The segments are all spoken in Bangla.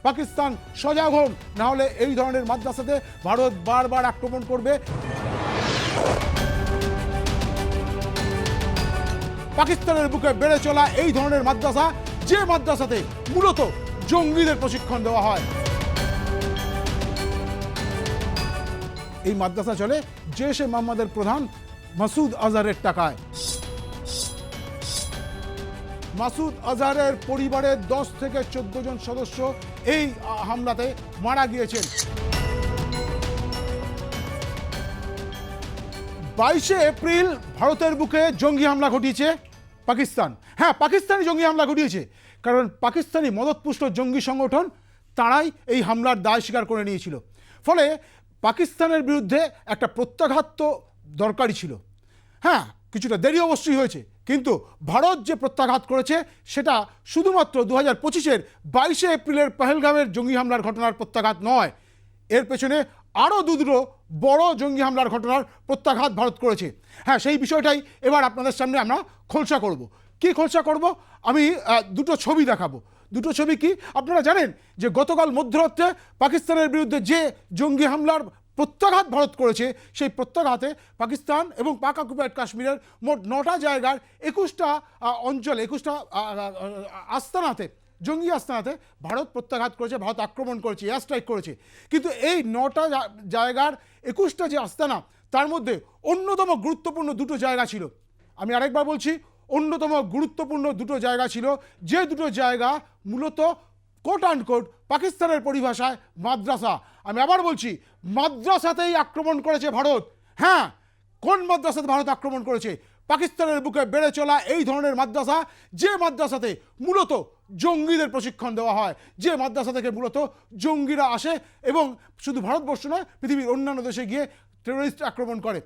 পাকিস্তান সজাগ হন, না হলে এই ধরনের মাদ্রাসাতে ভারত বারবার আক্রমণ করবে। পাকিস্তানের বুকে বেড়ে চলা এই ধরনের মাদ্রাসা, যে মাদ্রাসাতে মূলত জঙ্গিদের প্রশিক্ষণ দেওয়া হয়। এই মাদ্রাসা চলে জেশে মোহাম্মদের প্রধান মাসুদ আজহারের টাকায়। মাসুদ আজহারের পরিবারের 10 থেকে 14 জন সদস্য এই হামলাতে মারা গিয়েছেন। 22শে এপ্রিল ভারতের বুকে জঙ্গি হামলা ঘটিয়েছে পাকিস্তান। হ্যাঁ, পাকিস্তানি জঙ্গি হামলা ঘটিয়েছে, কারণ পাকিস্তানি মদতপুষ্ট জঙ্গি সংগঠন তারাই এই হামলার দায় স্বীকার করে নিয়েছিল। ফলে পাকিস্তানের বিরুদ্ধে একটা প্রত্যাঘাত তো দরকারই ছিল। হ্যাঁ, কিছুটা দেরি অবশ্যই হয়েছে, কিন্তু ভারত যে প্রত্যাঘাত করেছে সেটা শুধুমাত্র 2025-এর 22শে এপ্রিলের পহেলগামের জঙ্গি হামলার ঘটনার প্রত্যাঘাত নয়। এর পেছনে আরও দুটো বড় জঙ্গি হামলার ঘটনার প্রত্যাঘাত ভারত করেছে। হ্যাঁ, সেই বিষয়টাই এবার আপনাদের সামনে আমরা খোলসা করব। কি খোলসা করব? আমি দুটো ছবি দেখাবো। দুটো ছবি কি আপনারা জানেন যে গতকাল মধ্যরাত্রে পাকিস্তানের বিরুদ্ধে যে জঙ্গি হামলার প্রত্যাঘাত ভারত করেছে, সেই প্রত্যাঘাতে পাকিস্তান এবং পাক অকুপাইড কাশ্মীরের মোট 9টা জায়গার 21টা অঞ্চলে 21টা আস্তানাতে, জঙ্গি আস্তানাতে ভারত প্রত্যাঘাত করেছে, ভারত আক্রমণ করেছে, এয়ার স্ট্রাইক করেছে। কিন্তু এই 9টা জায়গার 21টা যে আস্তানা, তার মধ্যে অন্যতম গুরুত্বপূর্ণ দুটো জায়গা ছিল। আমি আরেকবার বলছি, অন্যতম গুরুত্বপূর্ণ দুটো জায়গা ছিল, যে দুটো জায়গা মূলত কোট অ্যান্ড কোট পাকিস্তানের পরিভাষায় মাদ্রাসা। আমি আবার বলছি, মাদ্রাসাতেই আক্রমণ করেছে ভারত। হ্যাঁ, কোন মাদ্রাসাতে ভারত আক্রমণ করেছে? পাকিস্তানের বুকে বেড়ে চলা এই ধরনের মাদ্রাসা, যে মাদ্রাসাতে মূলত জঙ্গিদের প্রশিক্ষণ দেওয়া হয়, যে মাদ্রাসা থেকে মূলত জঙ্গিরা আসে এবং শুধু ভারতবর্ষ নয়, পৃথিবীর অন্যান্য দেশে গিয়ে টেরোরিস্ট আক্রমণ করে।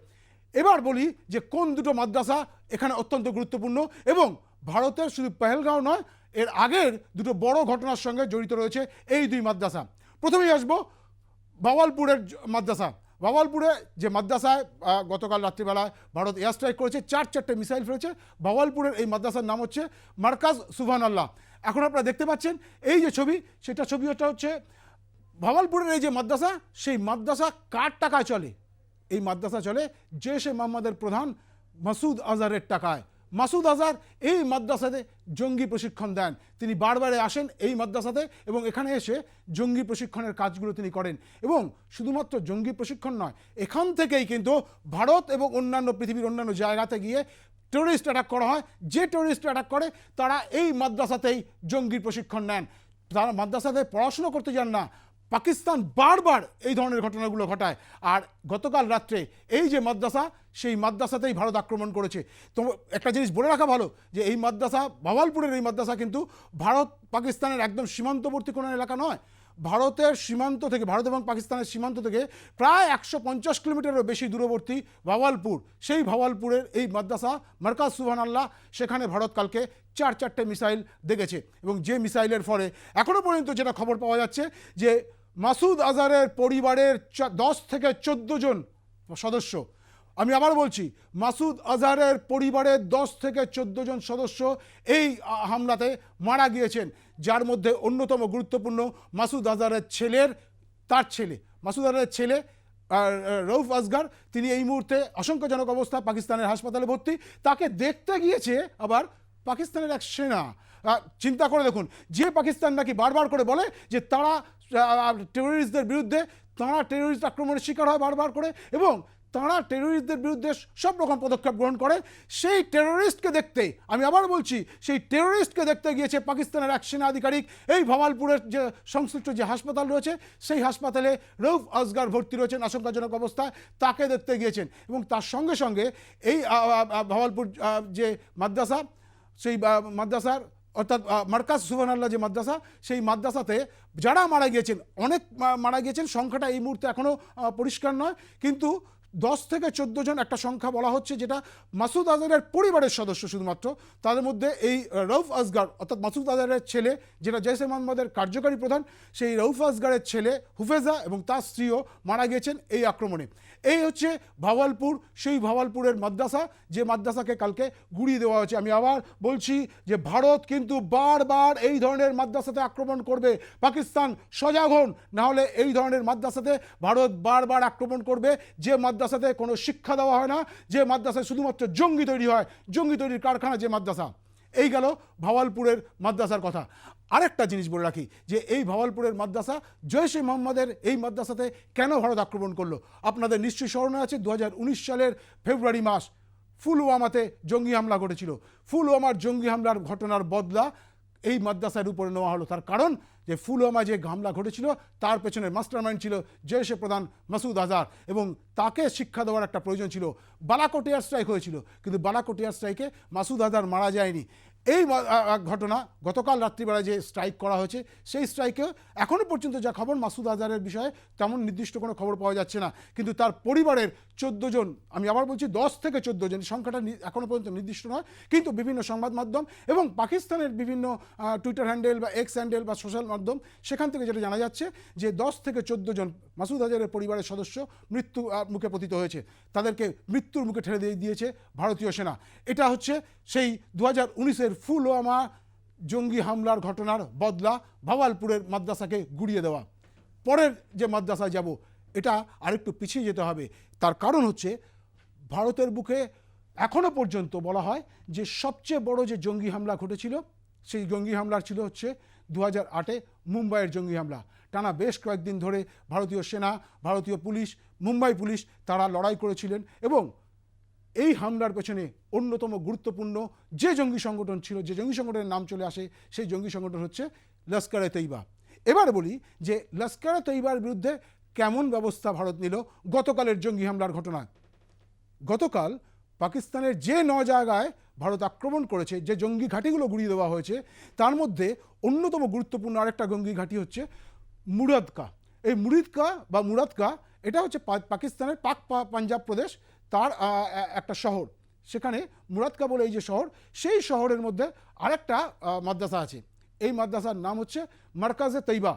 এবার বলি যে কোন দুটো মাদ্রাসা এখানে অত্যন্ত গুরুত্বপূর্ণ, এবং ভারতের শুধু পহেলগাঁও নয়, এর আগের দুটো বড় ঘটনার সঙ্গে জড়িত রয়েছে এই দুই মাদ্রাসা। প্রথমেই আসবো ভাওয়ালপুরের মাদ্রাসা। ভাওয়ালপুরে যে মাদ্রাসায় গতকাল রাত্রিবেলায় ভারত এয়ার স্ট্রাইক করেছে, 4 মিসাইল ফেলেছে। ভাওয়ালপুরের এই মাদ্রাসার নাম হচ্ছে মার্কাজ সুবহানাল্লাহ। এখন আপনারা দেখতে পাচ্ছেন এই যে ছবি, ছবিটা হচ্ছে ভাওয়ালপুরের এই যে মাদ্রাসা, সেই মাদ্রাসা কার টাকায় চলে? এই মাদ্রাসা চলে জেশে মোহাম্মদের প্রধান মাসুদ আজহারের টাকায়। মাসুদ আজহার এই মাদ্রাসাতে জঙ্গি প্রশিক্ষণ দেন। তিনি বারবারে আসেন এই মাদ্রাসাতে এবং এখানে এসে জঙ্গি প্রশিক্ষণের কাজগুলো তিনি করেন। এবং শুধুমাত্র জঙ্গি প্রশিক্ষণ নয়, এখান থেকেই কিন্তু ভারত এবং অন্যান্য পৃথিবীর অন্যান্য জায়গাতে গিয়ে টেররিস্ট অ্যাটাক করা হয়। যে টেররিস্ট অ্যাটাক করে তারা এই মাদ্রাসাতেই জঙ্গির প্রশিক্ষণ নেন। তারা মাদ্রাসাতে পড়াশুনো করতে যান না। পাকিস্তান বারবার এই ধরনের ঘটনাগুলো ঘটায়। আর গতকাল রাত্রে এই যে মাদ্রাসা, সেই মাদ্রাসাতেই ভারত আক্রমণ করেছে। তো একটা জিনিস বলে রাখা ভালো যে এই মাদ্রাসা, ভাওয়ালপুরের এই মাদ্রাসা কিন্তু ভারত পাকিস্তানের একদম সীমান্তবর্তী কোনো এলাকা নয়। ভারতের সীমান্ত থেকে, ভারত এবং পাকিস্তানের সীমান্ত থেকে প্রায় 150 কিলোমিটারেরও বেশি দূরবর্তী ভাওয়ালপুর। সেই ভাওয়ালপুরের এই মাদ্রাসা মার্কাজ সুবহানাল্লাহ, সেখানে ভারত কালকে 4 মিসাইল দেখেছে। এবং যে মিসাইলের ফলে এখনও পর্যন্ত যেটা খবর পাওয়া যাচ্ছে যে মাসুদ আজহারের পরিবারের 10 থেকে 14 জন সদস্য, আমি আবার বলছি, মাসুদ আজহারের পরিবারের 10 থেকে 14 জন সদস্য এই হামলাতে মারা গিয়েছেন, যার মধ্যে অন্যতম গুরুত্বপূর্ণ মাসুদ আজহারের তার ছেলে মাসুদ আজহারের ছেলে রউফ আসগর। তিনি এই মুহূর্তে আশঙ্কাজনক অবস্থা পাকিস্তানের হাসপাতালে ভর্তি। তাকে দেখতে গিয়েছে আবার পাকিস্তানের এক সেনা। চিন্তা করে দেখুন, যে পাকিস্তান নাকি বারবার করে বলে যে তারা টেররিস্টদের বিরুদ্ধে, তারা টেররিস্ট আক্রমণের শিকার হয় বারবার করে এবং তারা টেররিস্টদের বিরুদ্ধে সব রকম পদক্ষেপ গ্রহণ করে, সেই টেররিস্টকে দেখতে, আমি আবার বলছি, সেই টেররিস্টকে দেখতে গিয়েছে পাকিস্তানের এক সেনা আধিকারিক। এই ভাওয়ালপুরের যে সংশ্লিষ্ট যে হাসপাতাল রয়েছে, সেই হাসপাতালে রউফ আসগর ভর্তি রয়েছেন আশঙ্কাজনক অবস্থায়, তাকে দেখতে গিয়েছেন। এবং তার সঙ্গে সঙ্গে এই ভাওয়ালপুর যে মাদ্রাসা, সেই মাদ্রাসার অর্থাৎ মার্কাজ সুবহানাল্লাহ যে মাদ্রাসা, সেই মাদ্রাসাতে যারা মারা গিয়েছেন, অনেক মারা গিয়েছেন, সংখ্যাটা এই মুহূর্তে এখনও পরিষ্কার নয়, কিন্তু 10 থেকে 14 জন একটা সংখ্যা বলা হচ্ছে, যেটা মাসুদ আজহারের পরিবারের সদস্য শুধুমাত্র। তাদের মধ্যে এই রউফ আসগর অর্থাৎ মাসুদ আজহারের ছেলে, যেটা জৈশে মোহাম্মদের কার্যকারী প্রধান, সেই রউফ আসগরের ছেলে হুফেজা এবং তার স্ত্রীও মারা গেছেন এই আক্রমণে। এই হচ্ছে ভাওয়ালপুর, সেই ভাওয়ালপুরের মাদ্রাসা, যে মাদ্রাসাকে কালকে গুড়িয়ে দেওয়া হয়েছে। আমি আবার বলছি যে ভারত কিন্তু বারবার এই ধরনের মাদ্রাসাতে আক্রমণ করবে। পাকিস্তান সজাগ হন, নাহলে এই ধরনের মাদ্রাসাতে ভারত বারবার আক্রমণ করবে। যে মাদ্রাসাতে কোনো শিক্ষা দেওয়া হয় না, যে মাদ্রাসায় শুধুমাত্র জঙ্গি তৈরি হয়, জঙ্গি তৈরির কারখানা যে মাদ্রাসা। এই গেল ভাওয়ালপুরের মাদ্রাসার কথা। আরেকটা জিনিস বলে রাখি যে এই ভাওয়ালপুরের মাদ্রাসা, জৈশে মোহাম্মদের এই মাদ্রাসাতে কেন ভারত আক্রমণ করলো? আপনাদের নিশ্চয়ই স্মরণে আছে 2019 সালের ফেব্রুয়ারি মাস পুলওয়ামাতে জঙ্গি হামলা ঘটেছিল। পুলওয়ামার জঙ্গি হামলার ঘটনার বদলা এই মাদ্রাসার উপরে নেওয়া হলো। তার কারণ যে পুলওয়ামা যে হামলা ঘটেছিল তার পেছনের মাস্টারমাইন্ড ছিল জৈশে প্রধান মাসুদ আজহার, এবং তাকে শিক্ষা দেওয়ার একটা প্রয়োজন ছিল। বালাকোট এয়ার স্ট্রাইক হয়েছিল, কিন্তু বালাকোট এয়ার স্ট্রাইকে মাসুদ আজহার মারা যায়নি। এই ঘটনা গতকাল রাত্রিবেলায় যে স্ট্রাইক করা হয়েছে, সেই স্ট্রাইকেও এখনও পর্যন্ত যা খবর, মাসুদ আজহারের বিষয়ে তেমন নির্দিষ্ট কোনো খবর পাওয়া যাচ্ছে না। কিন্তু তার পরিবারের 14 জন, আমি আবার বলছি 10 থেকে 14 জন, সংখ্যাটা এখনও পর্যন্ত নির্দিষ্ট নয়, কিন্তু বিভিন্ন সংবাদ মাধ্যম এবং পাকিস্তানের বিভিন্ন টুইটার হ্যান্ডেল বা এক্স হ্যান্ডেল বা সোশ্যাল মাধ্যম, সেখান থেকে যেটা জানা যাচ্ছে যে 10 থেকে 14 জন মাসুদ আজহারের পরিবারের সদস্য মৃত্যু মুখে পতিত হয়েছে। তাদেরকে মৃত্যুর মুখে ঠেলে দিয়েছে ভারতীয় সেনা। এটা হচ্ছে সেই 2019-এর পুলওয়ামা জঙ্গি হামলার ঘটনার বদলা ভাওয়ালপুরের মাদ্রাসাকে গুড়িয়ে দেওয়া। পরের যে মাদ্রাসায় যাব, এটা আরেকটু পিছিয়ে যেতে হবে। তার কারণ হচ্ছে ভারতের বুকে এখনও পর্যন্ত বলা হয় যে সবচেয়ে বড় যে জঙ্গি হামলা ঘটেছিল, সেই জঙ্গি হামলার ছিল হচ্ছে 2008-এ মুম্বাইয়ের জঙ্গি হামলা। টানা বেশ কয়েকদিন ধরে ভারতীয় সেনা, ভারতীয় পুলিশ, মুম্বাই পুলিশ তারা লড়াই করেছিলেন, এবং এই হামলার পেছনে অন্যতম গুরুত্বপূর্ণ যে জঙ্গি সংগঠন ছিল, যে জঙ্গি সংগঠনের নাম চলে আসে, সেই জঙ্গি সংগঠন হচ্ছে লস্কর-এ তৈবা। এবার বলি যে লস্কর-এ তৈবার বিরুদ্ধে কেমন ব্যবস্থা ভারত নিল গতকালের জঙ্গি হামলার ঘটনায়। গতকাল পাকিস্তানের যে 9 জায়গায় ভারত আক্রমণ করেছে, যে জঙ্গি ঘাঁটিগুলো গুড়িয়ে দেওয়া হয়েছে, তার মধ্যে অন্যতম গুরুত্বপূর্ণ আরেকটা জঙ্গি ঘাঁটি হচ্ছে মুরাদকা। এই মুরাদকা এটা হচ্ছে পাকিস্তানের পাক পাঞ্জাব প্রদেশ, তার একটা শহর। সেখানে মুরাদকা বলে এই যে শহর, সেই শহরের মধ্যে আরেকটা মাদ্রাসা আছে। এই মাদ্রাসার নাম হচ্ছে মারকাজে তৈবা।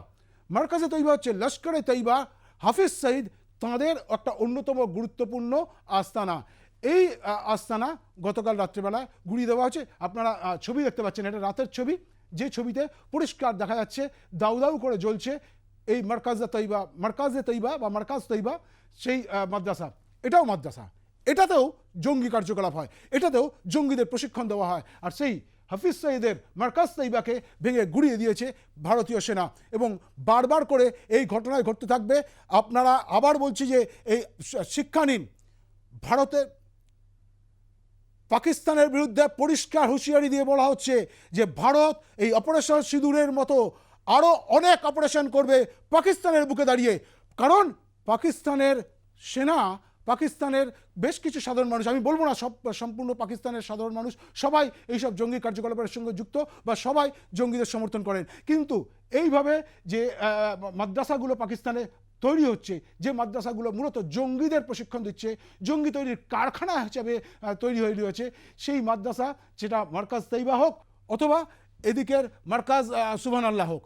মারকাজে তৈবা হচ্ছে লস্কর-এ তৈবা, হাফিজ সঈদ তাঁদের একটা অন্যতম গুরুত্বপূর্ণ আস্তানা। এই আস্তানা গতকাল রাত্রিবেলা গুড়িয়ে দেওয়া হয়েছে। আপনারা ছবি দেখতে পাচ্ছেন, এটা রাতের ছবি, যে ছবিতে পরিষ্কার দেখা যাচ্ছে দাউ দাউ করে জ্বলছে এই মারকাজে তৈবা বা মারকাজ তৈবা, সেই মাদ্রাসা। এটাও মাদ্রাসা, এটাতেও জঙ্গি কার্যকলাপ হয়, এটাতেও জঙ্গিদের প্রশিক্ষণ দেওয়া হয়। আর সেই হাফিজ সঈদের মারকাজ তৈবাকে ভেঙে গুড়িয়ে দিয়েছে ভারতীয় সেনা, এবং বারবার করে এই ঘটনায় ঘটতে থাকবে। আপনারা আবার বলছি যে এই শিক্ষা নিন। ভারতের পাকিস্তানের বিরুদ্ধে পরিষ্কার হুঁশিয়ারি দিয়ে বলা হচ্ছে যে ভারত এই অপারেশন সিঁদুরের মতো আরও অনেক অপারেশন করবে পাকিস্তানের বুকে দাঁড়িয়ে। কারণ পাকিস্তানের সেনা, পাকিস্তানের বেশ কিছু সাধারণ মানুষ, আমি বলবো না সম্পূর্ণ পাকিস্তানের সাধারণ মানুষ সবাই এইসব জঙ্গি কার্যকলাপের সঙ্গে যুক্ত বা সবাই জঙ্গিদের সমর্থন করেন, কিন্তু এইভাবে যে মাদ্রাসাগুলো পাকিস্তানে তৈরি হচ্ছে, যে মাদ্রাসাগুলো মূলত জঙ্গিদের প্রশিক্ষণ দিচ্ছে, জঙ্গি তৈরির কারখানা হিসাবে তৈরি হয়ে রয়েছে, সেই মাদ্রাসা, সেটা মারকাজ তৈবা হোক অথবা এদিকের মারকাজ সুবহানাল্লাহ হোক,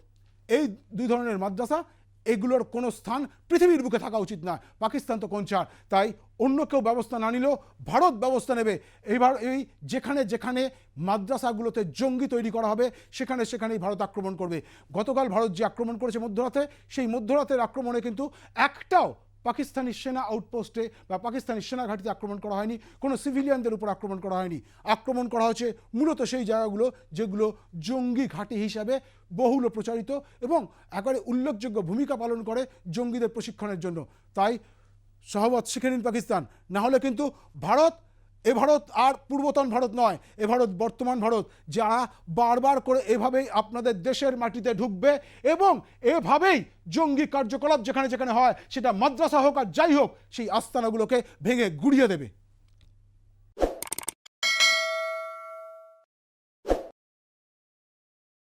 এই দুই ধরনের মাদ্রাসা, এগুলোর কোনো স্থান পৃথিবীর বুকে থাকা উচিত না। পাকিস্তান তো কোনচার, তাই অন্য কেউ ব্যবস্থা না নিলেও ভারত ব্যবস্থা নেবে। এইবার এই যেখানে যেখানে মাদ্রাসাগুলোতে জঙ্গি তৈরি করা হবে, সেখানে সেখানেই ভারত আক্রমণ করবে। গতকাল ভারত যে আক্রমণ করেছে মধ্যরাতে, সেই মধ্যরাতের আক্রমণে কিন্তু একটাও পাকিস্তানি সেনা আউটপোস্টে বা পাকিস্তানি সেনা ঘাঁটিতে আক্রমণ করা হয়নি, কোনো সিভিলিয়ানদের উপর আক্রমণ করা হয়নি। আক্রমণ করা হয়েছে মূলত সেই জায়গাগুলো যেগুলো জঙ্গি ঘাঁটি হিসাবে বহুল প্রচারিত এবং একেবারে উল্লেখযোগ্য ভূমিকা পালন করে জঙ্গিদের প্রশিক্ষণের জন্য। তাই সহবত শিখে নিন পাকিস্তান, না হলে কিন্তু এ ভারত আর পূর্বতন ভারত নয়, এ ভারত বর্তমান ভারত, যারা বারবার করে এভাবেই আপনাদের দেশের মাটিতে ঢুকবে এবং এভাবেই জঙ্গি কার্যকলাপ যেখানে যেখানে হয়, সেটা মাদ্রাসা হোক আর যাই হোক, সেই আস্তানাগুলোকে ভেঙে গুড়িয়ে দেবে।